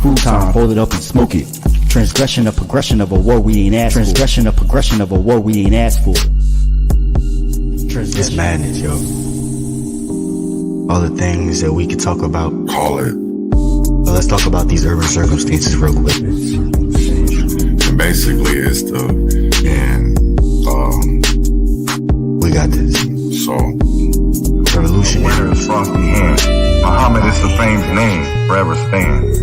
food time, fold it up and smoke it. Transgression, a progression of a war we ain't asked for. Transgression, a progression of a war we ain't asked for. It's madness, yo. All the things that we could talk about. Call it. But let's talk about these urban circumstances real quick. And basically, it's we got this. So, Revolution. Winner's frosty hand. Muhammad is the famed name, forever stand.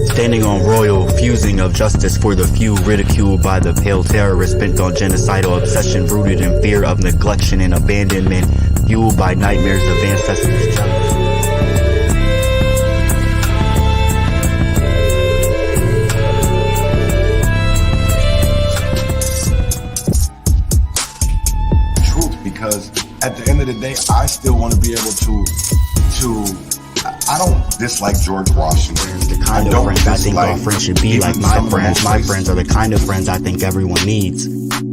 Standing on royal fusing of justice for the few, ridiculed by the pale terrorists bent on genocidal obsession, rooted in fear of neglection and abandonment, fueled by nightmares of ancestors' jealousy. because at the end of the day, I still want to be able to I don't dislike George Washington. The kind of friends I think all friends should be like my friends. My friends are the kind of friends I think everyone needs.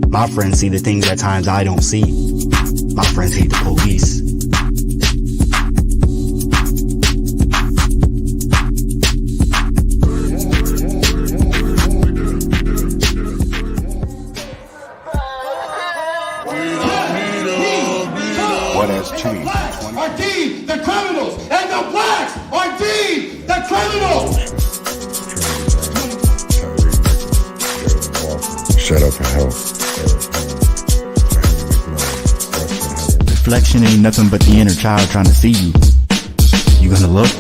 My friends see the things at times I don't see. My friends hate the police. What has changed? Are deemed the criminals, and the blacks are deemed the criminals. Shut up and help. Reflection ain't nothing but the inner child trying to see you. You gonna look?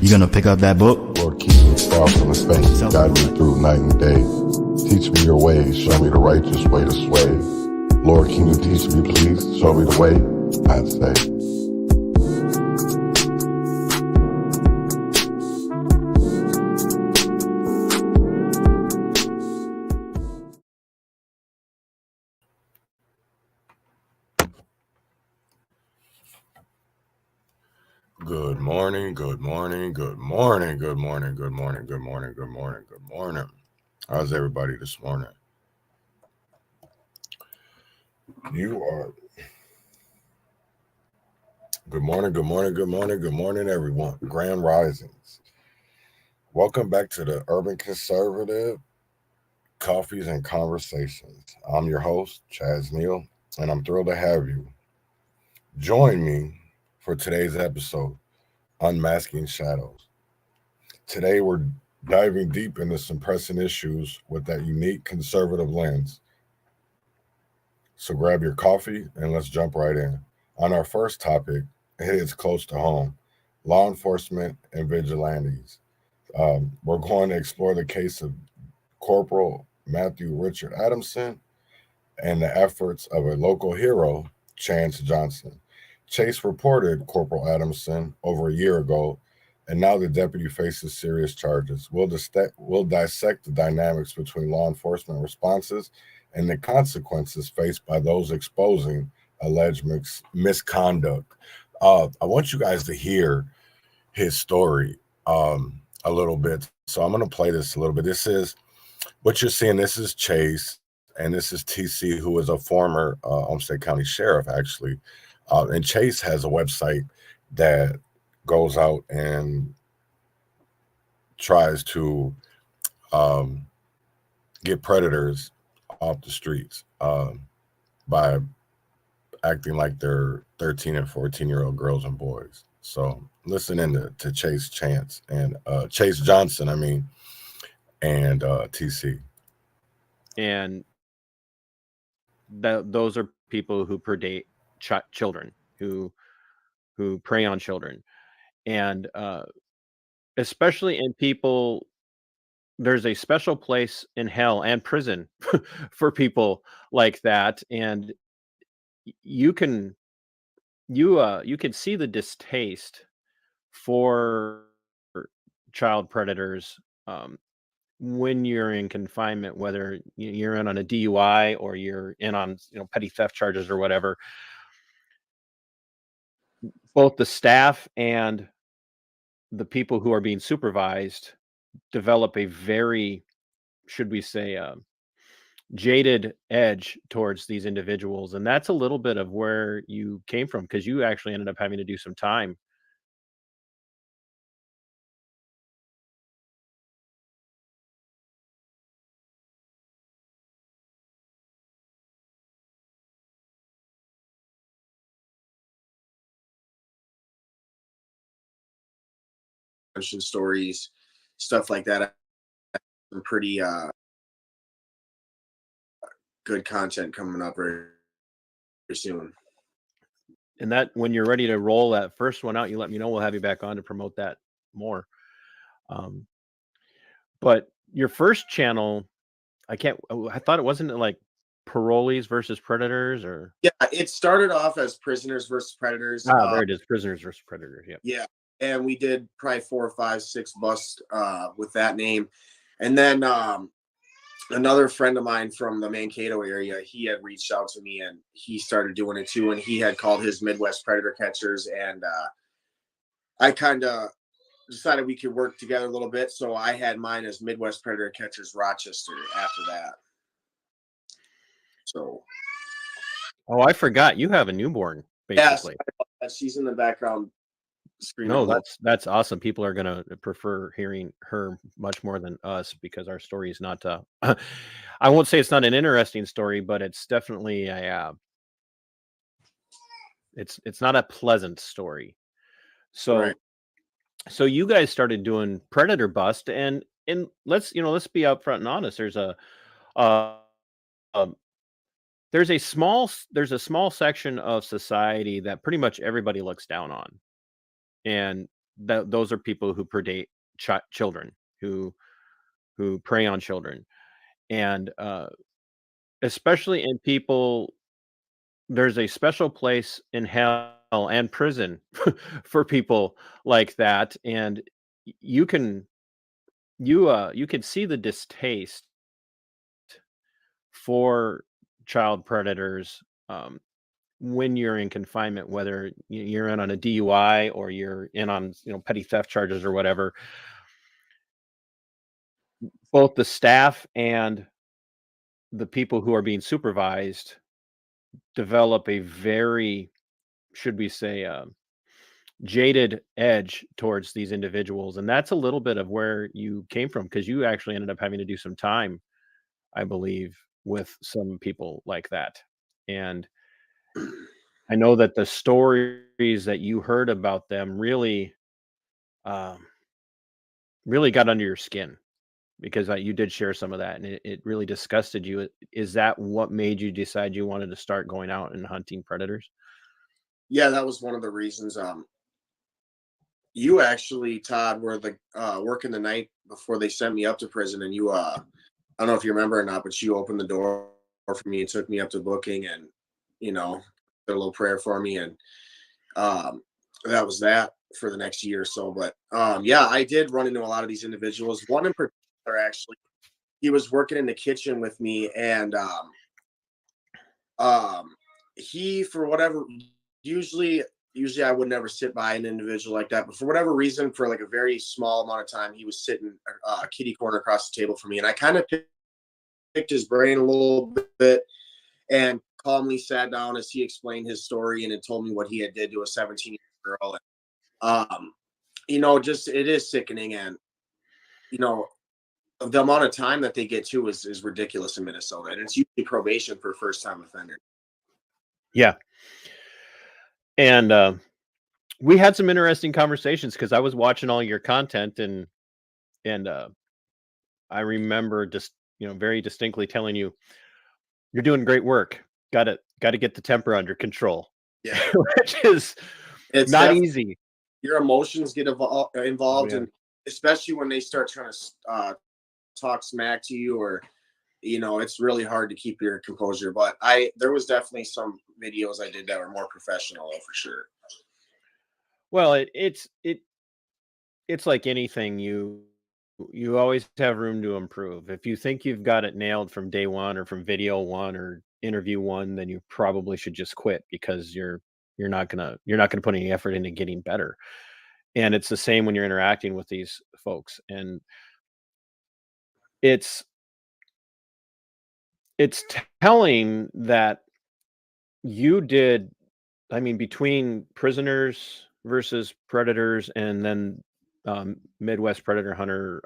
You gonna pick up that book? Lord, keep me far from the faint. Guide me through night and day. Teach me your ways. Show me the righteous way to sway. Lord, can you teach me, please? Show me the way, I'd say. Good morning, good morning, good morning, good morning, good morning, good morning, good morning, good morning. How's everybody this morning? You are. Good morning, good morning, good morning, good morning, everyone. Grand Risings. Welcome back to the Urban Conservative Coffees and Conversations. I'm your host, Chaz Neal, and I'm thrilled to have you. Join me for today's episode, Unmasking Shadows. Today, we're diving deep into some pressing issues with that unique conservative lens. So grab your coffee and let's jump right in. On our first topic, it is close to home, law enforcement and vigilantes. We're going to explore the case of Corporal Mathew Richard Adamson and the efforts of a local hero, Chase Johnston. Chase reported Corporal Adamson over a year ago, and now the deputy faces serious charges. We'll dissect the dynamics between law enforcement responses and the consequences faced by those exposing alleged misconduct. I want you guys to hear his story a little bit. So I'm going to play this a little bit. This is what you're seeing. This is Chase, and this is TC, who is a former Olmsted County Sheriff, actually. And Chase has a website that goes out and tries to get predators off the streets by acting like they're 13 and 14-year-old girls and boys. So listen in to Chase Johnston, and TC. And those are people who predate children, who prey on children, and especially in people. There's a special place in hell and prison for people like that, and you can see the distaste for child predators when you're in confinement, whether you're in on a DUI or you're in on petty theft charges or whatever. Both the staff and the people who are being supervised develop a very, should we say, jaded edge towards these individuals. And that's a little bit of where you came from, because you actually ended up having to do some time stories, stuff like that. Some pretty good content coming up very soon. And that when you're ready to roll that first one out, you let me know. We'll have you back on to promote that more. But your first channel, I thought it wasn't like parolees versus predators, or yeah, it started off as prisoners versus predators. There it is, prisoners versus predators. Yeah, and we did probably 4 or 5, 6 busts with that name, and then another friend of mine from the Mankato area, he had reached out to me and he started doing it too, and he had called his Midwest Predator Catchers, and I kind of decided we could work together a little bit, so I had mine as Midwest Predator Catchers Rochester after that. So, I forgot you have a newborn, basically. Yes, she's in the background screen. No, that's awesome. People are gonna prefer hearing her much more than us because our story is not. I won't say it's not an interesting story, but it's definitely a. It's not a pleasant story. So, Right. So you guys started doing predator bust, and let's be upfront and honest. There's a small section of society that pretty much everybody looks down on, and those are people who predate children, who prey on children, and especially in people. There's a special place in hell and prison for people like that, and you can see the distaste for child predators when you're in confinement, whether you're in on a DUI or you're in on petty theft charges or whatever. Both the staff and the people who are being supervised develop a very, should we say, jaded edge towards these individuals, and that's a little bit of where you came from, because you actually ended up having to do some time, I believe, with some people like that. And I know that the stories that you heard about them really got under your skin, because you did share some of that, and it really disgusted you. Is that what made you decide you wanted to start going out and hunting predators? Yeah, that was one of the reasons. You actually, Todd, were working the night before they sent me up to prison, and you, I don't know if you remember or not, but you opened the door for me and took me up to booking, and did a little prayer for me, and that was that for the next year or so. But yeah, I did run into a lot of these individuals. One in particular, actually, he was working in the kitchen with me, and he, for whatever, usually I would never sit by an individual like that, but for whatever reason, for like a very small amount of time, he was sitting kitty corner across the table from me, and I kind of picked his brain a little bit and calmly sat down as he explained his story and had told me what he had did to a 17-year-old girl. And, just, it is sickening, and the amount of time that they get to is ridiculous in Minnesota, and it's usually probation for first-time offender. Yeah. And we had some interesting conversations, because I was watching all your content, and I remember just very distinctly telling you, you're doing great work. Got to get the temper under control. Yeah, which is not easy. Your emotions get involved, Yeah. and especially when they start trying to talk smack to you, or it's really hard to keep your composure. But there was definitely some videos I did that were more professional, for sure. Well, it's like anything, you always have room to improve. If you think you've got it nailed from day one, or from video one, or interview one, then you probably should just quit, because you're not gonna put any effort into getting better. And it's the same when you're interacting with these folks, and it's telling that you did, between prisoners versus predators, and then Midwest Predator Hunter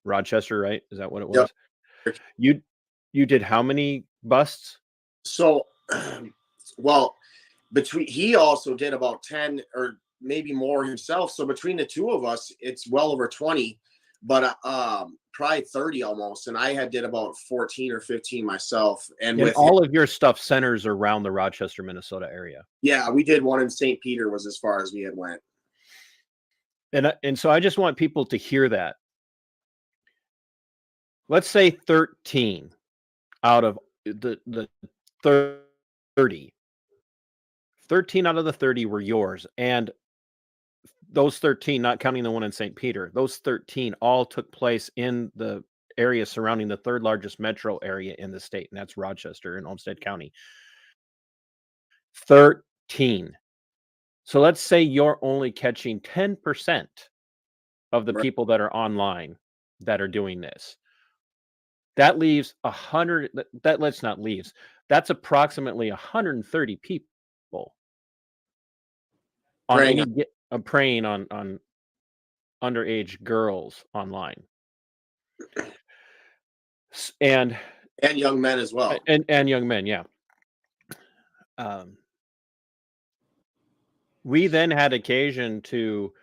Rochester, right? Is that what it was? Yep. You did how many busts? So, well, he also did about 10, or maybe more himself. So between the two of us, it's well over 20, but probably 30 almost. And I did about 14 or 15 myself. And with all of your stuff centers around the Rochester, Minnesota area. Yeah, we did one in St. Peter was as far as we had went. And so I just want people to hear that. Let's say 13 out of the 30. 13 out of the 30 were yours. And those 13, not counting the one in St. Peter, those 13 all took place in the area surrounding the third largest metro area in the state, and that's Rochester and Olmsted County. 13. So let's say you're only catching 10% of the people that are online that are doing this. That leaves 100. Let's not leaves. That's approximately 130 people preying on underage girls online, and young men as well, and young men. Yeah. We then had occasion to.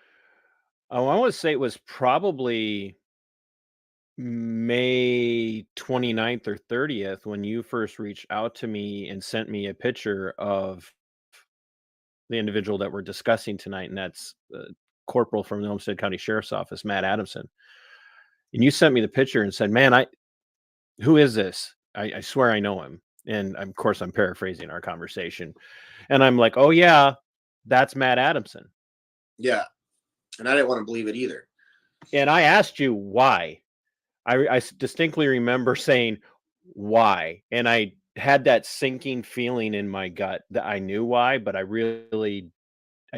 I want to say it was probably May 29th or 30th when you first reached out to me and sent me a picture of the individual that we're discussing tonight, and that's Corporal from the Olmsted County Sheriff's Office, Matt Adamson. And you sent me the picture and said, "Man, who is this? I swear I know him." And of course, I'm paraphrasing our conversation, and I'm like, "Oh yeah, that's Matt Adamson." Yeah, and I didn't want to believe it either. And I asked you why. I distinctly remember saying why, and I had that sinking feeling in my gut that I knew why, but I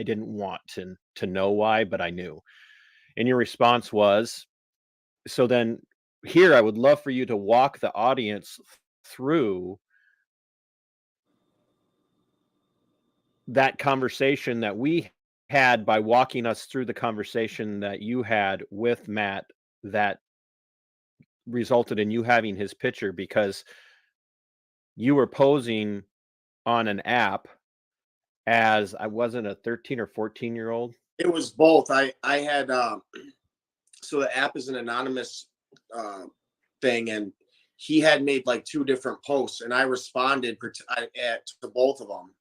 didn't want to know why, but I knew. And your response was, so then here I would love for you to walk the audience through that conversation that we had by walking us through the conversation that you had with Matt that resulted in you having his picture, because you were posing on an app as, I wasn't a 13 or 14-year-old. It was both. I had so the app is an anonymous thing, and he had made like 2 different posts, and I responded to both of them.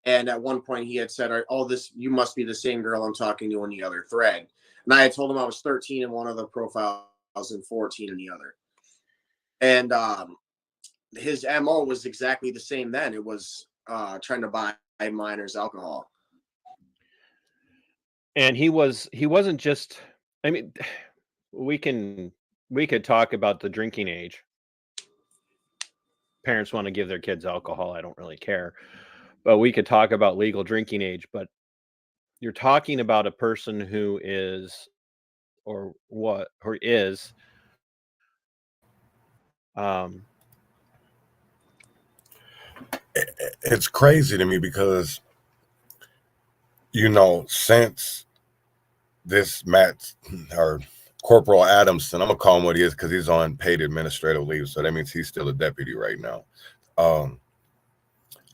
And at one point he had said, "Oh, you must be the same girl I'm talking to in the other thread." And I had told him I was 13 in one of the profiles and 14 in the other. And his MO was exactly the same then. It was trying to buy minors alcohol. And he wasn't just, I mean, we could talk about the drinking age. Parents want to give their kids alcohol, I don't really care. But we could talk about legal drinking age, but you're talking about a person who is, or is it's crazy to me because, since this Matt or Corporal Adamson, I'm gonna call him what he is because he's on paid administrative leave, so that means he's still a deputy right now.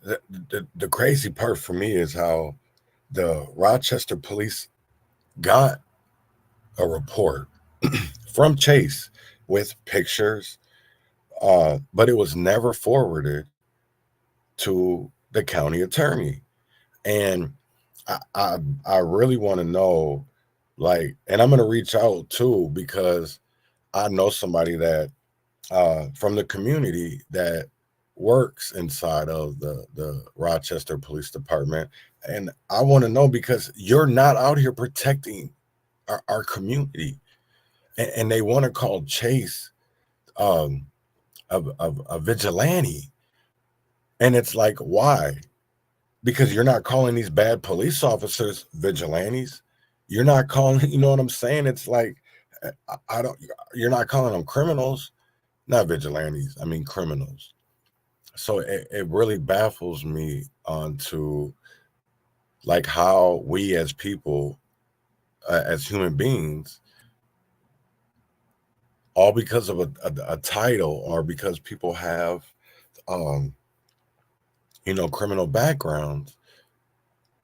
The crazy part for me is how the Rochester police got a report from Chase with pictures, but it was never forwarded to the county attorney. And I really want to know, and I'm going to reach out too, because I know somebody that from the community that works inside of the Rochester Police Department. And I want to know, because you're not out here protecting our community. And they want to call Chase a vigilante. And it's like, why? Because you're not calling these bad police officers vigilantes. You're not calling, you know what I'm saying? It's like, you're not calling them criminals, not vigilantes. I mean, criminals. So it really baffles me onto like how we as people, as human beings, all because of a title or because people have, criminal backgrounds,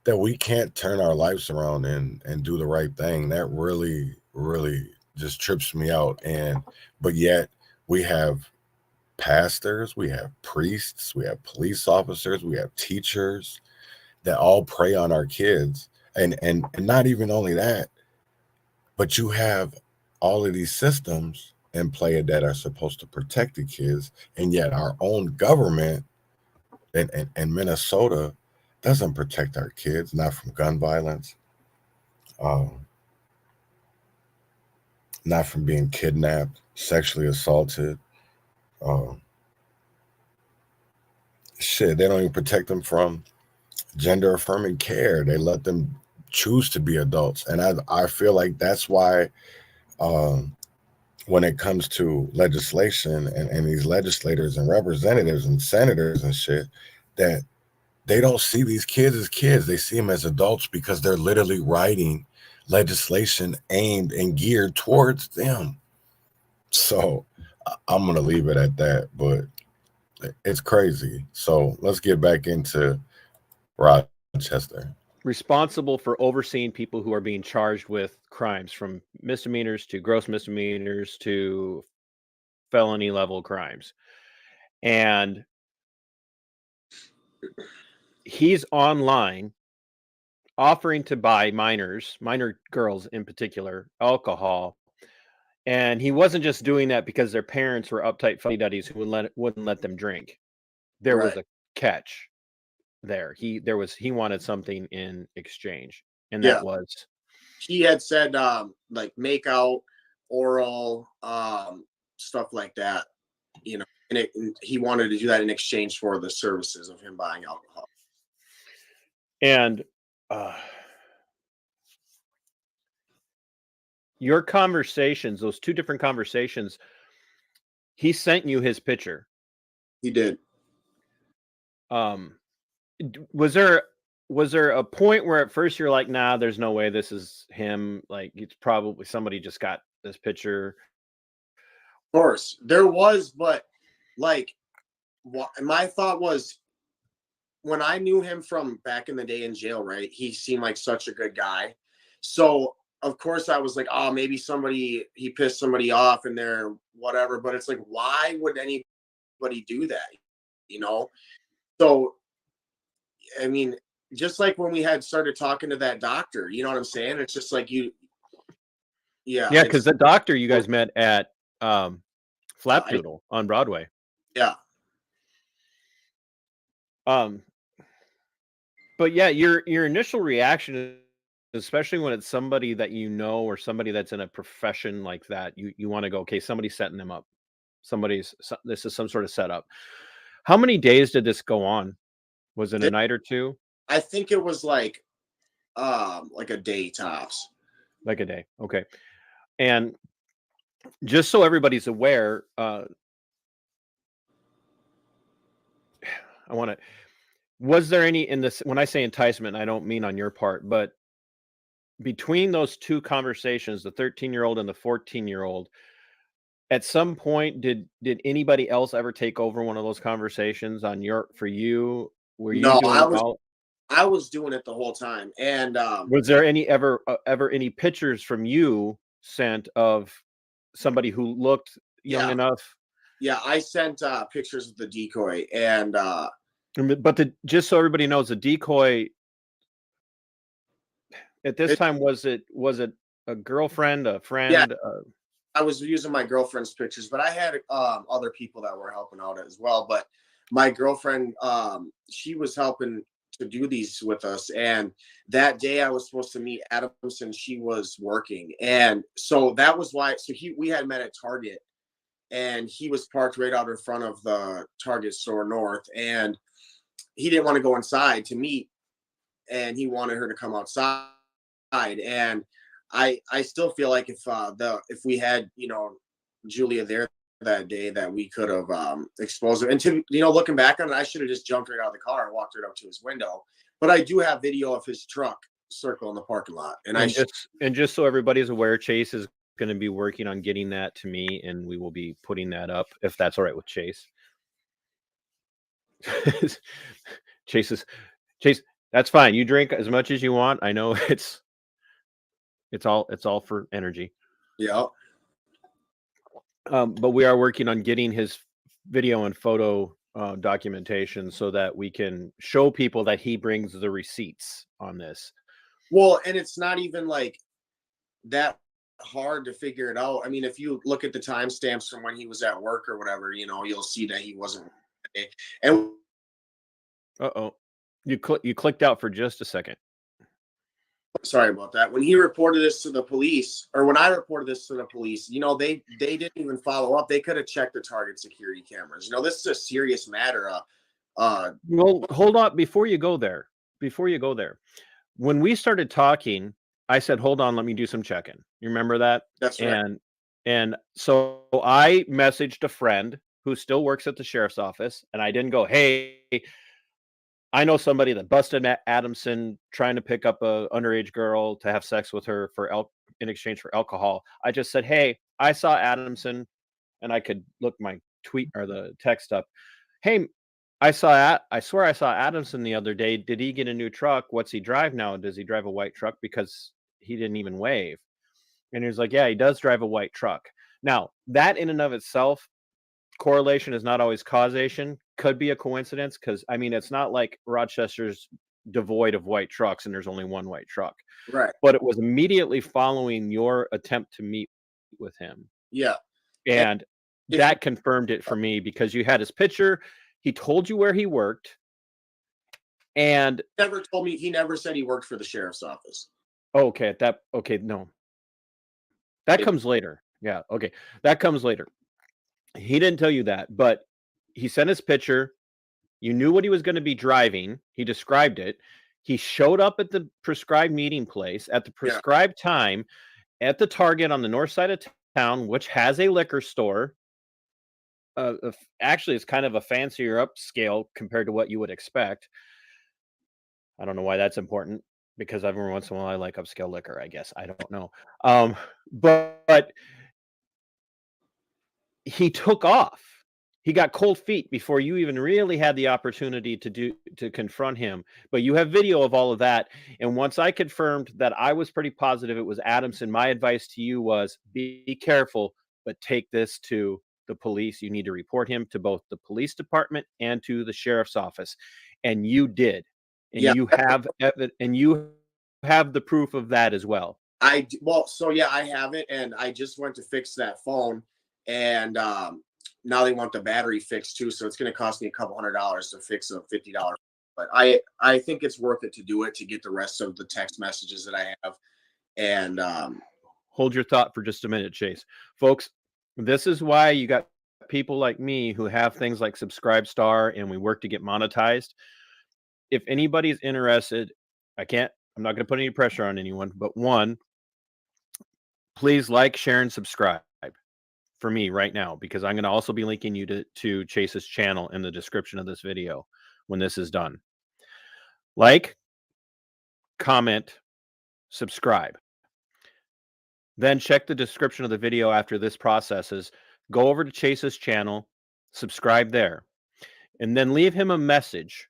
that we can't turn our lives around and do the right thing. That really, really just trips me out. But yet we have pastors, we have priests, we have police officers, we have teachers that all prey on our kids. And not even only that, but you have all of these systems in play that are supposed to protect the kids, and yet our own government in Minnesota doesn't protect our kids, not from gun violence, not from being kidnapped, sexually assaulted. Shit, they don't even protect them from gender affirming care. They let them choose to be adults. And I feel like that's why when it comes to legislation and these legislators and representatives and senators and shit, that they don't see these kids as kids. They see them as adults because they're literally writing legislation aimed and geared towards them. So I'm going to leave it at that, but it's crazy. So let's get back into Rochester. Responsible for overseeing people who are being charged with crimes, from misdemeanors to gross misdemeanors to felony level crimes. And he's online offering to buy minor girls in particular, alcohol. And he wasn't just doing that because their parents were uptight fuddy-duddies who wouldn't let them drink. There was a catch there. He wanted something in exchange, and that was, he had said like make out, oral, stuff like that, you know, and he wanted to do that in exchange for the services of him buying alcohol. And your conversations, those two different conversations, he sent you his picture. He did. Was there a point where at first you're like, nah, there's no way this is him? Like, it's probably somebody just got this picture. Of course there was, but like my thought was, when I knew him from back in the day in jail, right, he seemed like such a good guy. So of course I was like, oh, maybe he pissed somebody off and they're whatever. But it's like, why would anybody do that? You know? So, I mean, just like when we had started talking to that doctor, you know what I'm saying? It's just like yeah, because the doctor you guys met at Flapdoodle on Broadway. Yeah. But yeah, your initial reaction, especially when it's somebody that you know or somebody that's in a profession like that, you want to go, okay, somebody's setting them up. This is some sort of setup. How many days did this go on? Was it a night or two? I think it was like a day tops. Like a day. Okay. And just so everybody's aware, was there any in this, when I say enticement, I don't mean on your part, but between those two conversations, the 13-year-old and the 14-year-old, at some point, did anybody else ever take over one of those conversations for you? Were you doing I was doing it the whole time. And was there ever any pictures from you sent of somebody who looked young enough? Yeah, I sent pictures of the decoy, and but just so everybody knows, the decoy at this time, was it a girlfriend, a friend? Yeah, I was using my girlfriend's pictures, but I had other people that were helping out as well. But my girlfriend, she was helping to do these with us. And that day I was supposed to meet Adamson. She was working. And so that was why. So we had met at Target, and he was parked right out in front of the Target store north. And he didn't want to go inside to meet, and he wanted her to come outside. And I still feel like if we had, Julia there that day, that we could have exposed her. And to, looking back on it, I should have just jumped right out of the car and walked right up to his window. But I do have video of his truck circle in the parking lot. And just so everybody's aware, Chase is going to be working on getting that to me, and we will be putting that up, if that's all right with Chase. Chase, That's fine. You drink as much as you want. I know it's all for energy. Yeah. But we are working on getting his video and photo documentation so that we can show people that he brings the receipts on this. Well, and it's not even like that hard to figure it out. I mean, if you look at the timestamps from when he was at work or whatever, you'll see that he wasn't. And you clicked out for just a second. Sorry about that. When he reported this to the police, or when I reported this to the police, they didn't even follow up. They could have checked the target security cameras. This is a serious matter. Well, hold on before you go there. When we started talking, I said, "Hold on, let me do some checking." You remember that? That's right. And so I messaged a friend who still works at the sheriff's office, and I didn't go, "Hey, I know somebody that busted Adamson trying to pick up a underage girl to have sex with her in exchange for alcohol." I just said, "Hey, I saw Adamson," and I could look my tweet or the text up. "Hey, I swear I saw Adamson the other day. Did he get a new truck? What's he drive now? Does he drive a white truck? Because he didn't even wave." And he was like, "Yeah, he does drive a white truck." Now, that in and of itself, correlation is not always causation. Could be a coincidence because, I mean, it's not like Rochester's devoid of white trucks and there's only one white truck. Right. But it was immediately following your attempt to meet with him. Yeah. And that confirmed it for me because you had his picture. He told you where he worked. And never told me. He never said he worked for the sheriff's office. Okay. No. That comes later. Yeah. Okay. That comes later. He didn't tell you that, but he sent his picture. You knew what he was going to be driving. He described it. He showed up at the prescribed meeting place at the prescribed time at the Target on the north side of town, which has a liquor store. Actually, it's kind of a fancier upscale compared to what you would expect. I don't know why that's important because every once in a while I like upscale liquor, I guess. I don't know. But he took off. He got cold feet before you even really had the opportunity to confront him. But you have video of all of that. And once I confirmed that I was pretty positive it was Adamson, my advice to you was be careful, but take this to the police. You need to report him to both the police department and to the sheriff's office. And you did. And you have the proof of that as well. I have it, and I just went to fix that phone, and now they want the battery fixed too, so it's going to cost me a couple $100 to fix a $50. But I think it's worth it to do it to get the rest of the text messages that I have. And hold your thought for just a minute, Chase. Folks, this is why you got people like me who have things like Subscribe Star, and we work to get monetized. If anybody's interested, I'm not going to put any pressure on anyone, but one, please like, share, and subscribe for me right now, because I'm going to also be linking you to Chase's channel in the description of this video when this is done. Like, comment, subscribe. Then check the description of the video after this processes. Go over to Chase's channel, subscribe there, and then leave him a message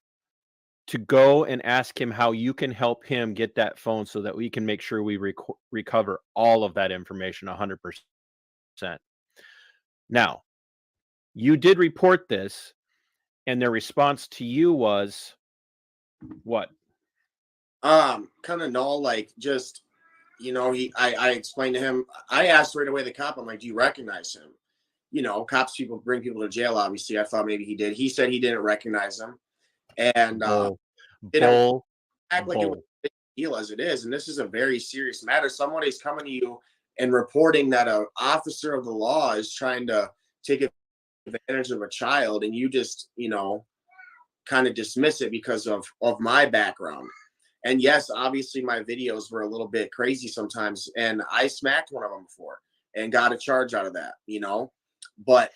to go and ask him how you can help him get that phone so that we can make sure we recover all of that information 100%. Now, you did report this, and their response to you was what? Kind of null, like just, I explained to him, I asked right away the cop, I'm like, do you recognize him? Cops bring people to jail, obviously. I thought maybe he did. He said he didn't recognize him. And act like it was a big deal as it is. And this is a very serious matter. Somebody's coming to you and reporting that an officer of the law is trying to take advantage of a child, and you just, kind of dismiss it because of my background. And yes, obviously my videos were a little bit crazy sometimes, and I smacked one of them before and got a charge out of that, but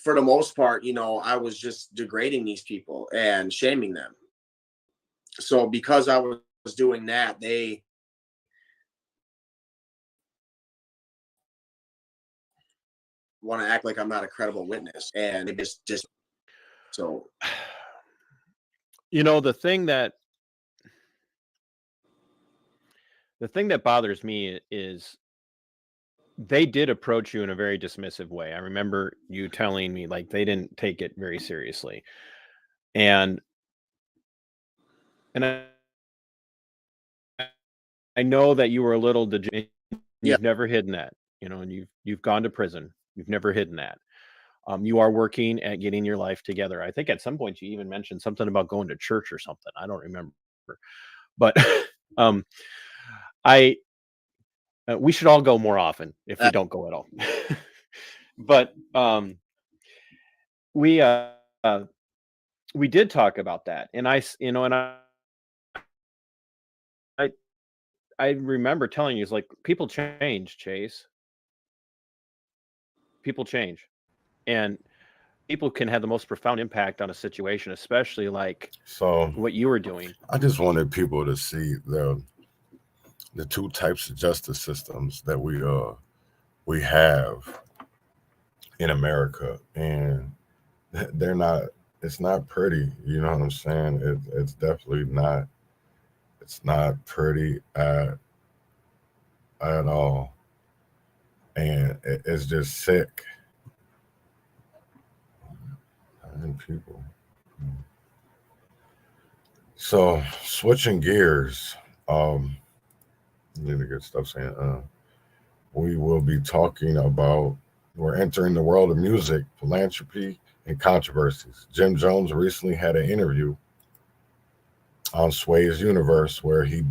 for the most part, I was just degrading these people and shaming them. So because I was doing that, they want to act like I'm not a credible witness, and it just so You know, the thing that bothers me is they did approach you in a very dismissive way. I remember you telling me like they didn't take it very seriously. And I know that you were a little dejected. You've never hidden that, you know, and you've gone to prison. You've never hidden that. You are working at getting your life together. I think at some point you even mentioned something about going to church or something. I don't remember, but we should all go more often if we don't go at all. But we did talk about that, and I remember telling you, it's like people change, Chase. People change, and people can have the most profound impact on a situation, especially like what you were doing. I just wanted people to see the two types of justice systems that we have in America, and they're not. It's not pretty. You know what I'm saying? It's definitely not. It's not pretty at all, and it's just sick. And people. So switching gears, need to get stuff saying. We will be talking about. We're entering the world of music, philanthropy, and controversies. Jim Jones recently had an interview on Sway's Universe where he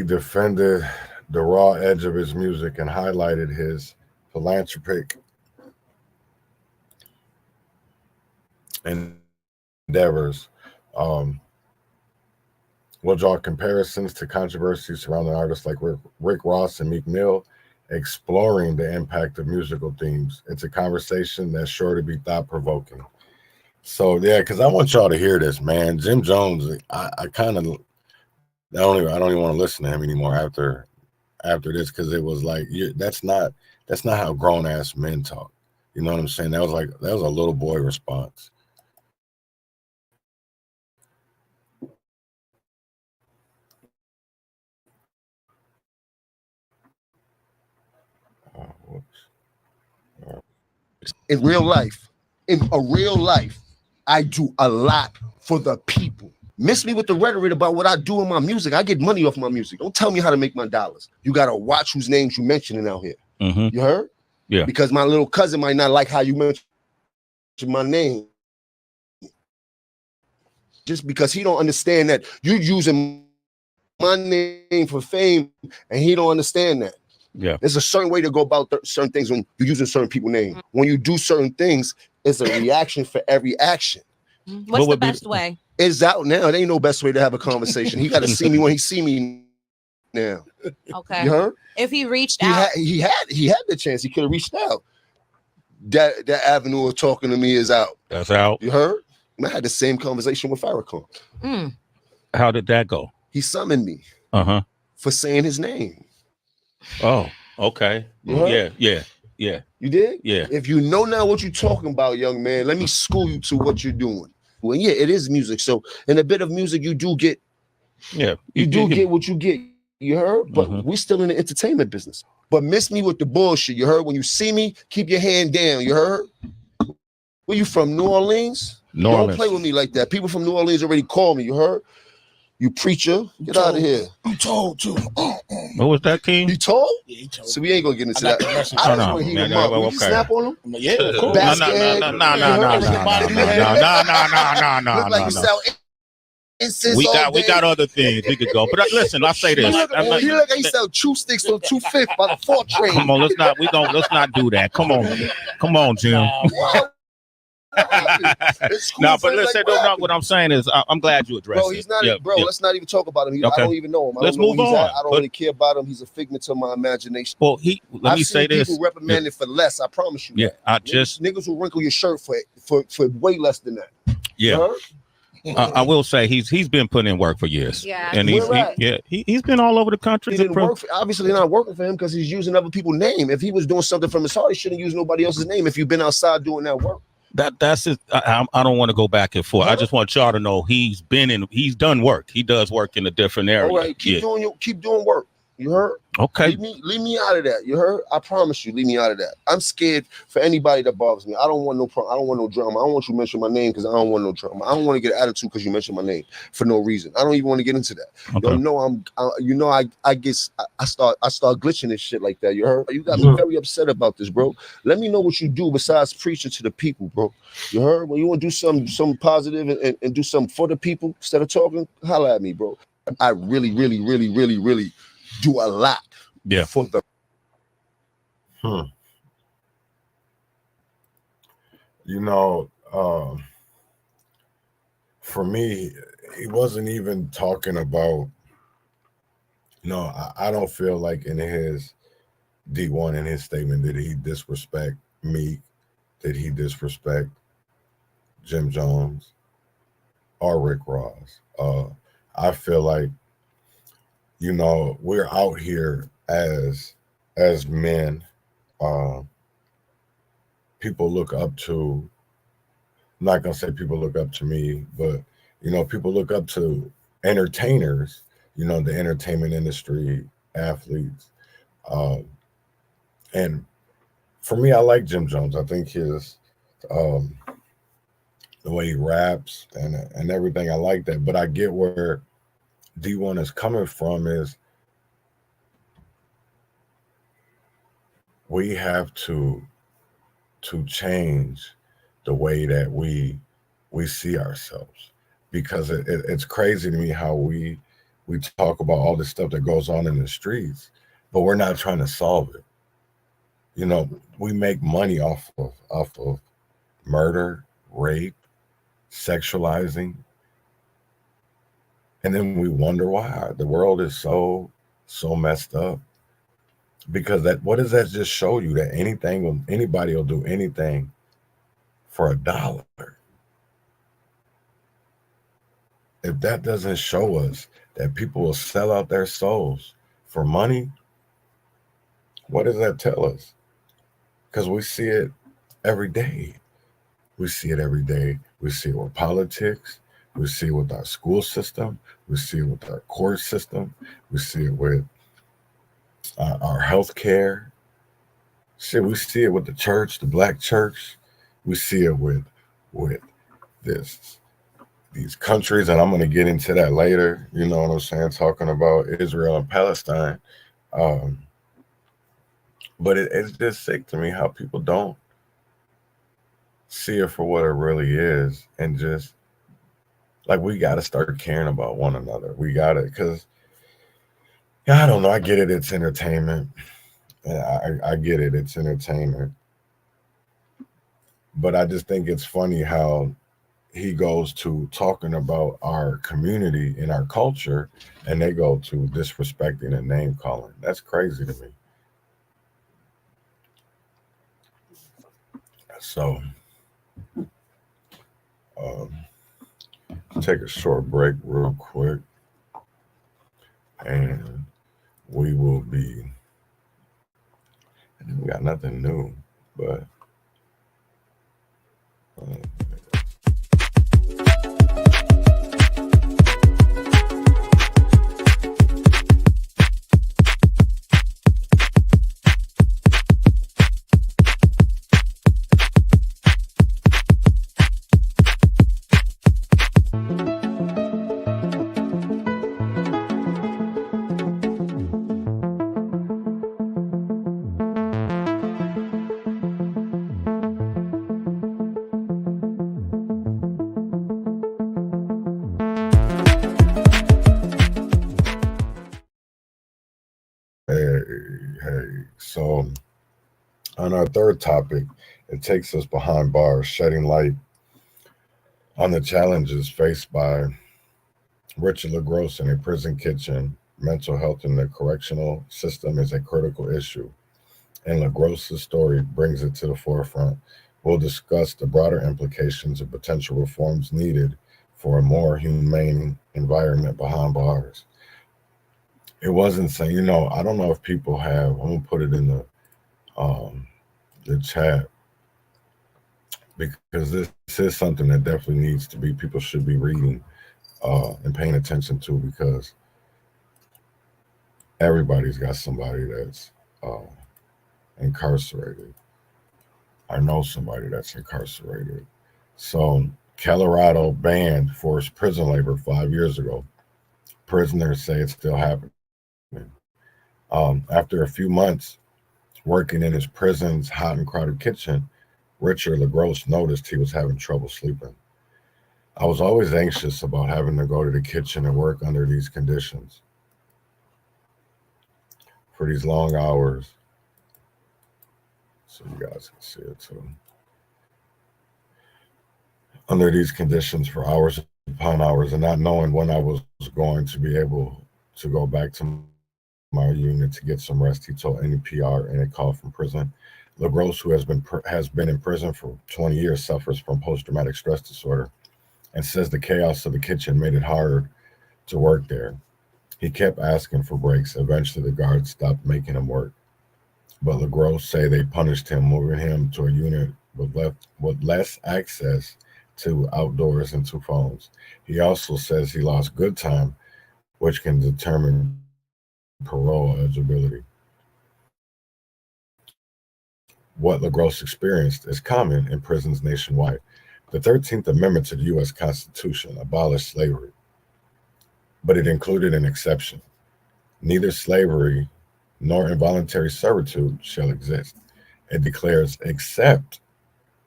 defended the raw edge of his music and highlighted his philanthropic endeavors. We'll draw comparisons to controversies surrounding artists like Rick Ross and Meek Mill, exploring the impact of musical themes. It's a conversation that's sure to be thought-provoking. So yeah, because I want y'all to hear this, man. Jim Jones, I kind of I don't even want to listen to him anymore after this, because it was like that's not how grown ass men talk. You know what I'm saying? That was a little boy response. In real life, I do a lot for the people. Miss me with the rhetoric about what I do in my music. I get money off my music. Don't tell me how to make my dollars. You got to watch whose names you mentioning out here. Mm-hmm. You heard? Yeah. Because my little cousin might not like how you mention my name. Just because he don't understand that you're using my name for fame, and he don't understand that. Yeah. There's a certain way to go about certain things when you're using certain people's names. When you do certain things, it's a reaction for every action. What's the best way? It's out now. There ain't no best way to have a conversation. He got to see me when he see me now. Okay. You heard? If he reached out, he had the chance. He could have reached out. That avenue of talking to me is out. That's out. You heard? I had the same conversation with Farrakhan. How did that go? He summoned me. For saying his name. Oh, okay. Yeah. You did? Yeah. If you know now what you're talking about, young man, let me school you to what you're doing. Well, yeah, it is music. So in a bit of music, you do get. Yeah. You do get what you get. You heard? But we still in the entertainment business. But miss me with the bullshit. You heard? When you see me, keep your hand down. You heard? Where you from? New Orleans? Don't play with me like that. People from New Orleans already called me. You heard? You preacher, get out of here. I'm told to. What was that, King? You told? Yeah, he told. So we ain't gonna get into that. I don't want to hear him up. Will you snap on him? Yeah, of course. No. Look like you sell incense. We got other things we could go. But listen, I'll say this. He look like he sell chew sticks on 2/5 by the 4th train. Come on, let's not do that. Come on, Jim. No, but listen, what I'm saying is, I'm glad you addressed it. Bro, he's not, let's not even talk about him. I don't even know him. Let's move on. I don't really care about him. He's a figment of my imagination. Well, let me say this. People reprimanded for less, I promise you. Yeah, niggas will wrinkle your shirt for way less than that. Yeah. I will say he's been putting in work for years. Yeah. And he's been all over the country. Obviously not working for him because he's using other people's name. If he was doing something from his heart, he shouldn't use nobody else's name if you've been outside doing that work. That's it. I don't want to go back and forth. I just want y'all to know he's done work. He does work in a different area. All right, keep doing work. You heard? Okay. Leave me out of that. You heard? I promise you, leave me out of that. I'm scared for anybody that bothers me. I don't want no problem. I don't want no drama. I don't want you to mention my name because I don't want no drama. I don't want to get an attitude because you mentioned my name for no reason. I don't even want to get into that. Okay. I start glitching and shit like that. You heard? You got me very upset about this, bro. Let me know what you do besides preaching to the people, bro. You heard? When you want to do something positive and do something for the people instead of talking, holla at me, bro. I really do a lot for the You know, for me, he wasn't even talking about, I don't feel like in his D1 in his statement did he disrespect me, did he disrespect Jim Jones or Rick Ross. I feel like, we're out here as men. People look up to, I'm not going to say people look up to me, but, people look up to entertainers, the entertainment industry, athletes. And for me, I like Jim Jones. I think his, the way he raps and everything, I like that. But I get where D1 is coming from is we have to change the way that we see ourselves, because it's crazy to me how we talk about all this stuff that goes on in the streets, but we're not trying to solve it. We make money off of murder, rape, sexualizing. And then we wonder why the world is so messed up. Because what does that just show you? That anybody will do anything for $1. If that doesn't show us that people will sell out their souls for money, what does that tell us? Because we see it every day. We see it every day. We see it with politics. We see it with our school system. We see it with our court system. We see it with our health care. Shit, we see it with the church, the black church. We see it with these countries, and I'm going to get into that later. You know what I'm saying? Talking about Israel and Palestine. But it's just sick to me how people don't see it for what it really is, and just like, we got to start caring about one another. We got it, because I don't know. I get it. It's entertainment. I get it. It's entertainment. But I just think it's funny how he goes to talking about our community and our culture, and they go to disrespecting and name calling. That's crazy to me. So, take a short break real quick, and we will be, we got nothing new, but so on our third topic, it takes us behind bars, shedding light on the challenges faced by Richard Lilgerose in a prison kitchen. Mental health in the correctional system is a critical issue, and Lilgerose's story brings it to the forefront. We'll discuss the broader implications of potential reforms needed for a more humane environment behind bars. It wasn't saying, I don't know if people have, I'm gonna put it in the chat, because this is something that definitely needs to be, people should be reading and paying attention to, because everybody's got somebody that's incarcerated. I know somebody that's incarcerated. So Colorado banned forced prison labor 5 years ago. Prisoners say it's still happening. After a few months working in his prison's hot and crowded kitchen, Richard Lilgerose noticed he was having trouble sleeping. I was always anxious about having to go to the kitchen and work under these conditions for these long hours. So you guys can see it too. Under these conditions for hours upon hours, and not knowing when I was going to be able to go back to my unit to get some rest, he told NPR in a call from prison. Lilgerose, who has been in prison for 20 years, suffers from post-traumatic stress disorder, and says the chaos of the kitchen made it hard to work there. He kept asking for breaks. Eventually, the guards stopped making him work. But Lilgerose say they punished him, moving him to a unit with less access to outdoors and to phones. He also says he lost good time, which can determine parole eligibility. What Lilgerose experienced is common in prisons nationwide. The 13th Amendment to the U.S. Constitution abolished slavery, but it included an exception. Neither slavery nor involuntary servitude shall exist. It declares except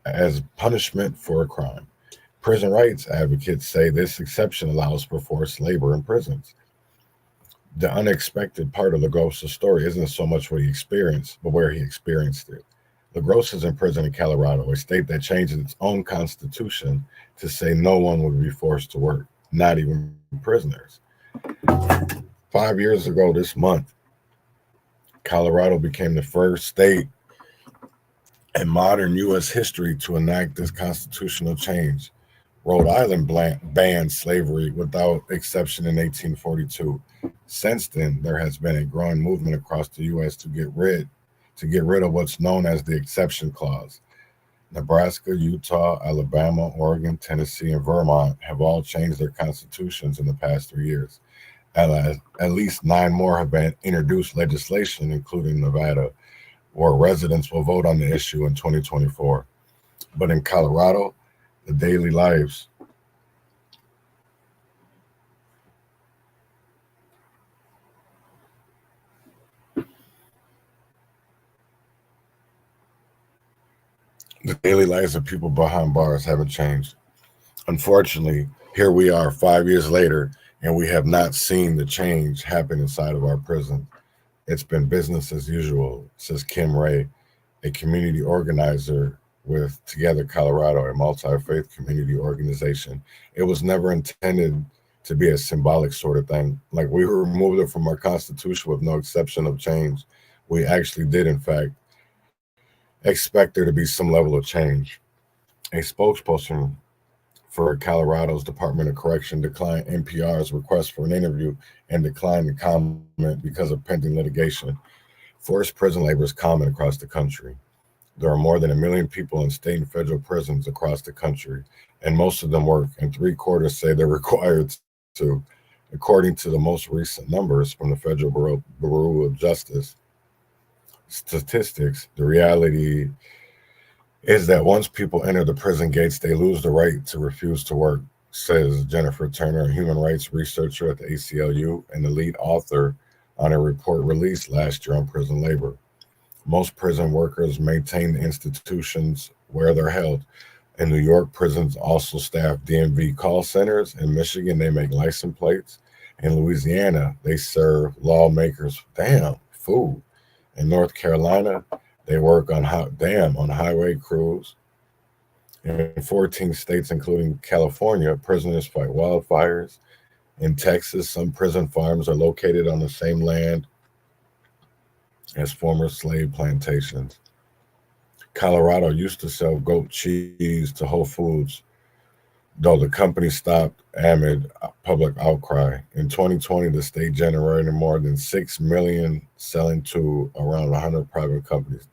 as punishment for a crime. Prison rights advocates say this exception allows for forced labor in prisons. The unexpected part of Lilgerose's story isn't so much what he experienced, but where he experienced it. Lilgerose is in prison in Colorado, a state that changed its own constitution to say no one would be forced to work, not even prisoners. 5 years ago this month, Colorado became the first state in modern U.S. history to enact this constitutional change. Rhode Island banned slavery without exception in 1842. Since then, there has been a growing movement across the U.S. to get rid of what's known as the exception clause. Nebraska, Utah, Alabama, Oregon, Tennessee, and Vermont have all changed their constitutions in the past 3 years. At least 9 more have been introduced legislation, including Nevada, where residents will vote on the issue in 2024. But in Colorado, the daily lives of people behind bars haven't changed. Unfortunately, here we are 5 years later, and we have not seen the change happen inside of our prison. It's been business as usual, says Kim Ray, a community organizer with Together Colorado, a multi-faith community organization. It was never intended to be a symbolic sort of thing. Like, we removed it from our constitution with no exception of change. We actually did, in fact, expect there to be some level of change. A spokesperson for Colorado's Department of Correction declined NPR's request for an interview and declined to comment because of pending litigation. Forced prison labor is common across the country. There are more than 1 million people in state and federal prisons across the country, and most of them work, and 3/4 say they're required to. According to the most recent numbers from the Federal Bureau of Justice statistics, the reality is that once people enter the prison gates, they lose the right to refuse to work, says Jennifer Turner, a human rights researcher at the ACLU and the lead author on a report released last year on prison labor. Most prison workers maintain the institutions where they're held. In New York, prisons also staff DMV call centers. In Michigan, they make license plates. In Louisiana, they serve lawmakers food. In North Carolina, they work on highway crews. In 14 states, including California, prisoners fight wildfires. In Texas, some prison farms are located on the same land as former slave plantations. Colorado used to sell goat cheese to Whole Foods, though the company stopped amid public outcry. In 2020, the state generated more than $6 million, selling to around 100 private companies.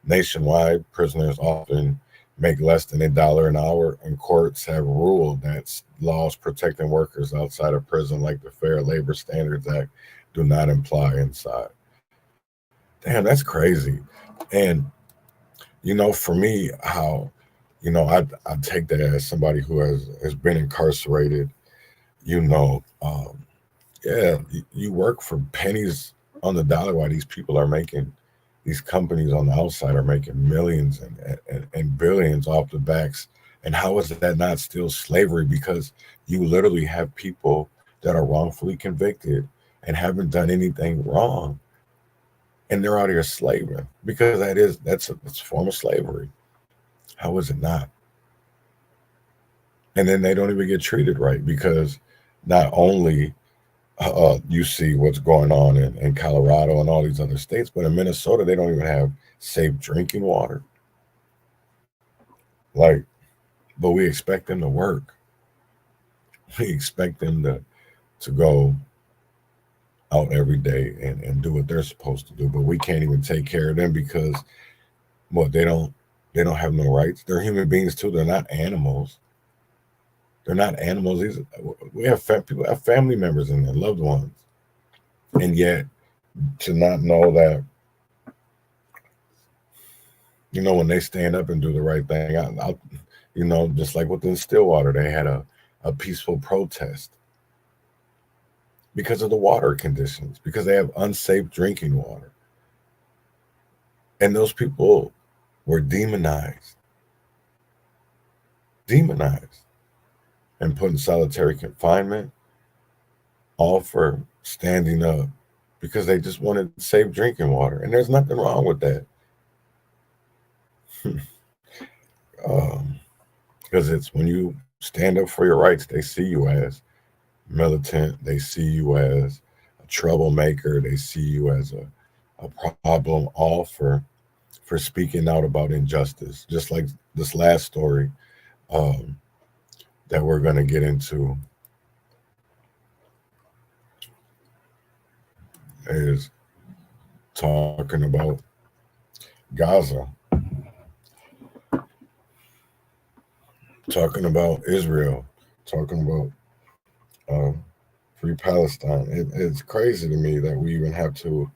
Nationwide, prisoners often make less than $1 an hour, and courts have ruled that laws protecting workers outside of prison, like the Fair Labor Standards Act, do not apply inside. Damn, that's crazy. And, you know, for me, how, you know, I take that as somebody who has been incarcerated, you know, yeah, you work for pennies on the dollar while these people are making, these companies on the outside are making millions and billions off the backs. And how is that not still slavery? Because you literally have people that are wrongfully convicted and haven't done anything wrong, and they're out here slaving, because that's a form of slavery. How is it not? And then they don't even get treated right, because not only you see what's going on in Colorado and all these other states, but in Minnesota, they don't even have safe drinking water. Like, but we expect them to work. We expect them to go out every day and do what they're supposed to do, but we can't even take care of them because, well, they don't have no rights. They're human beings too. They're not animals. They're not animals. We have people have family members and their loved ones, and yet to not know that, you know, when they stand up and do the right thing, I'll you know, just like within Stillwater, they had a peaceful protest because of the water conditions, because they have unsafe drinking water, and those people were demonized, and put in solitary confinement, all for standing up because they just wanted safe drinking water. And there's nothing wrong with that. Because it's when you stand up for your rights, they see you as militant, they see you as a troublemaker, they see you as a problem, all for speaking out about injustice. Just like this last story that we're going to get into is talking about Gaza, talking about Israel, talking about free Palestine. It's crazy to me that we even have to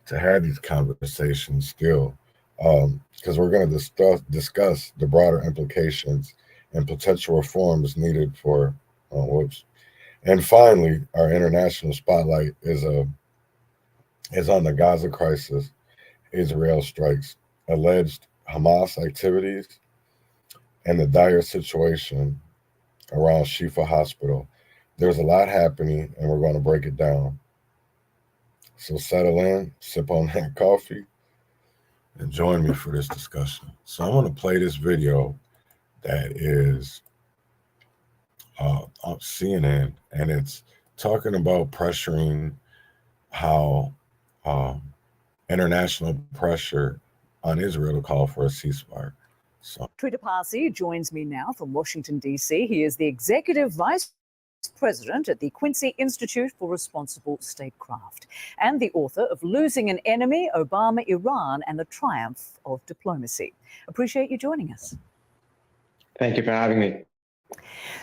have these conversations still, because we're going to discuss the broader implications and potential reforms needed for And finally, our international spotlight is on the Gaza crisis, Israel strikes, alleged Hamas activities, and the dire situation around Shifa Hospital. There's a lot happening, and we're going to break it down. So settle in, sip on that coffee, and join me for this discussion. So I want to play this video that is on CNN, and it's talking about pressuring how international pressure on Israel to call for a ceasefire. So Trita Parsi joins me now from Washington, D.C. He is the Executive Vice President at the Quincy Institute for Responsible Statecraft and the author of Losing an Enemy, Obama, Iran, and the Triumph of Diplomacy. Appreciate you joining us. Thank you for having me.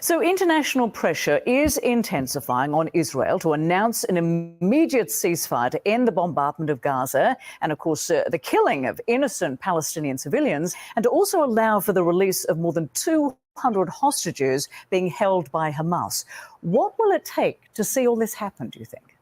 So international pressure is intensifying on Israel to announce an immediate ceasefire to end the bombardment of Gaza and, of course, the killing of innocent Palestinian civilians, and to also allow for the release of more than 200 hostages being held by Hamas. What will it take to see all this happen, do you think?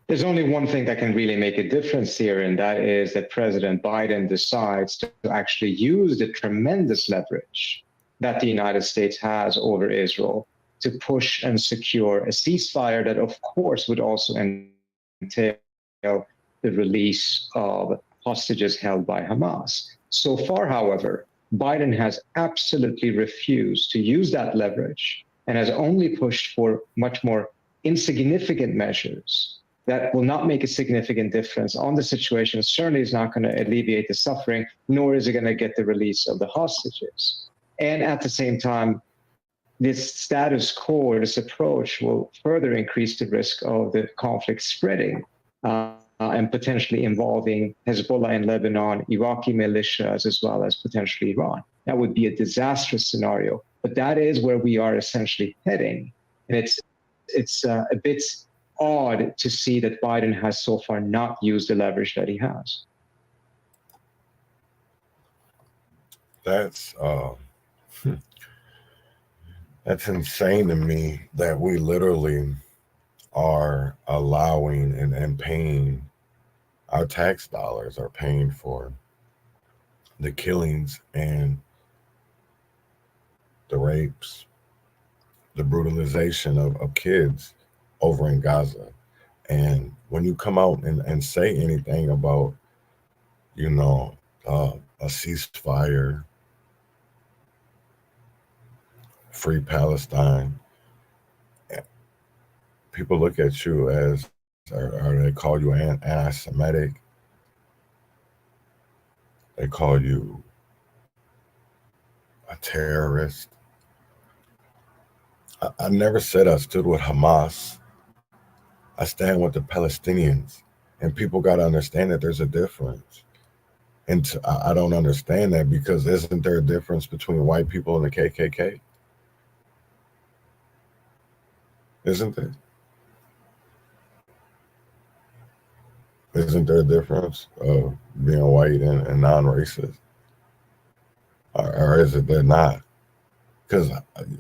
There's only one thing that can really make a difference here, and that is that President Biden decides to actually use the tremendous leverage that the United States has over Israel to push and secure a ceasefire that, of course, would also entail the release of hostages held by Hamas. So far, however, Biden has absolutely refused to use that leverage and has only pushed for much more insignificant measures that will not make a significant difference on the situation. Certainly is not going to alleviate the suffering, nor is it going to get the release of the hostages. And at the same time, this status quo, this approach will further increase the risk of the conflict spreading. and potentially involving Hezbollah in Lebanon, Iraqi militias, as well as potentially Iran. That would be a disastrous scenario. But that is where we are essentially heading. And it's a bit odd to see that Biden has so far not used the leverage that he has. That's insane to me that we literally are allowing and paying, our tax dollars are paying for the killings and the rapes, the brutalization of kids over in Gaza. And when you come out and say anything about, you know, a ceasefire, free Palestine, people look at you as, or they call you anti-Semitic. They call you a terrorist. I never said I stood with Hamas. I stand with the Palestinians. And people got to understand that there's a difference. And I don't understand that, because isn't there a difference between white people and the KKK? Isn't there? Isn't there a difference of being white and non-racist? Or is it they're not? Because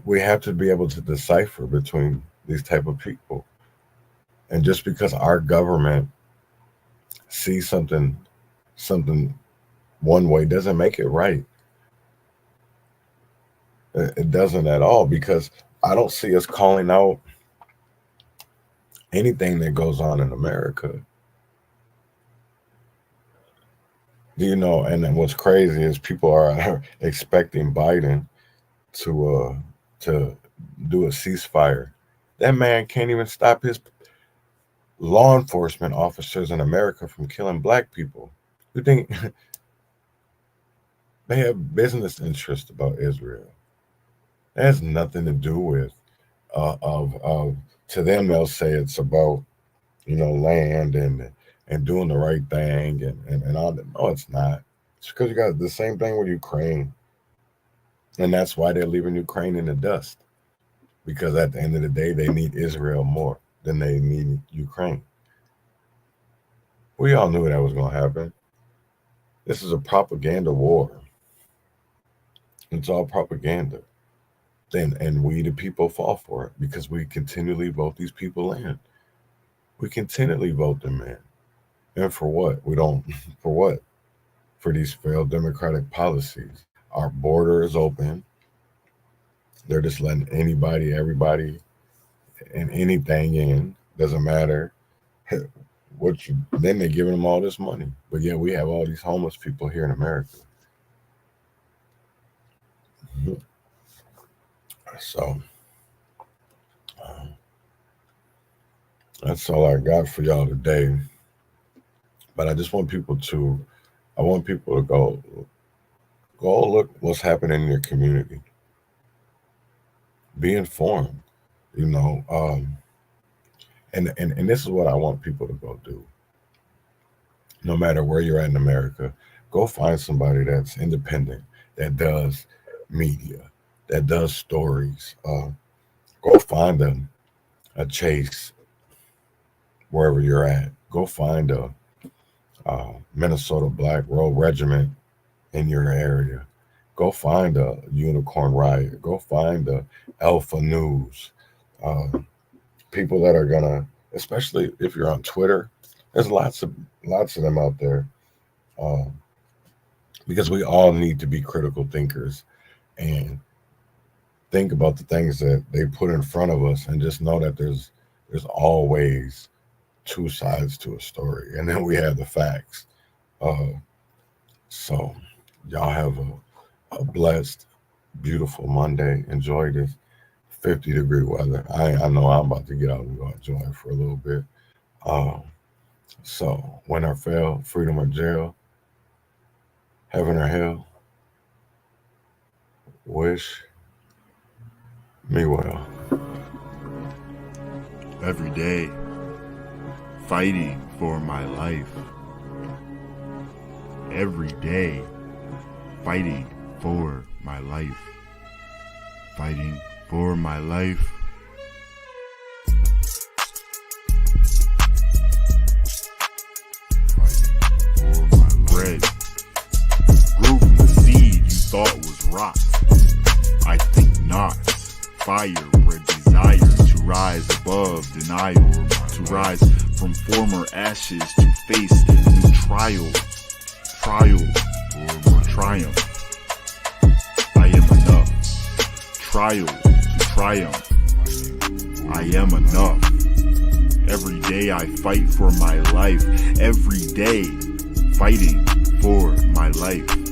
we have to be able to decipher between these type of people. And just because our government sees something one way doesn't make it right. It doesn't at all, because I don't see us calling out anything that goes on in America. You know, and then what's crazy is people are expecting Biden to do a ceasefire. That man can't even stop his law enforcement officers in America from killing black people. You think they have business interest about Israel? That has nothing to do with to them they'll say it's about, you know, land and doing the right thing and all that. No, it's not. It's because you got the same thing with Ukraine. And that's why they're leaving Ukraine in the dust. Because at the end of the day, they need Israel more than they need Ukraine. We all knew that was going to happen. This is a propaganda war. It's all propaganda. And we, the people, fall for it because we continually vote these people in. We continually vote them in. And for what? We don't, for what? For these failed democratic policies. Our border is open. They're just letting anybody, everybody, and anything in. Doesn't matter. Then they're giving them all this money. But yeah, we have all these homeless people here in America. So that's all I got for y'all today. But I just want people to, go look what's happening in your community. Be informed, you know. And this is what I want people to go do. No matter where you're at in America, go find somebody that's independent, that does media, that does stories. Go find a Chase wherever you're at. Go find a Minnesota Black Road Regiment in your area. Go find a Unicorn Riot. Go find a Alpha News. People that are gonna, especially if you're on Twitter, there's lots of them out there. Because we all need to be critical thinkers and think about the things that they put in front of us, and just know that there's always two sides to a story, and then we have the facts. So y'all have a blessed, beautiful Monday. Enjoy this 50-degree weather. I know I'm about to get out and go enjoy it for a little bit. So win or fail, freedom or jail, heaven or hell, wish me well. Every day, fighting for my life. Every day, fighting for my life. Fighting for my life. Fighting for my bread. Grew from the seed you thought was rot. I think not. Fire bred desire to rise above denial. To rise from former ashes to face new trial. Trial or more triumph. I am enough. Trial to triumph. I am enough. Every day I fight for my life. Every day fighting for my life.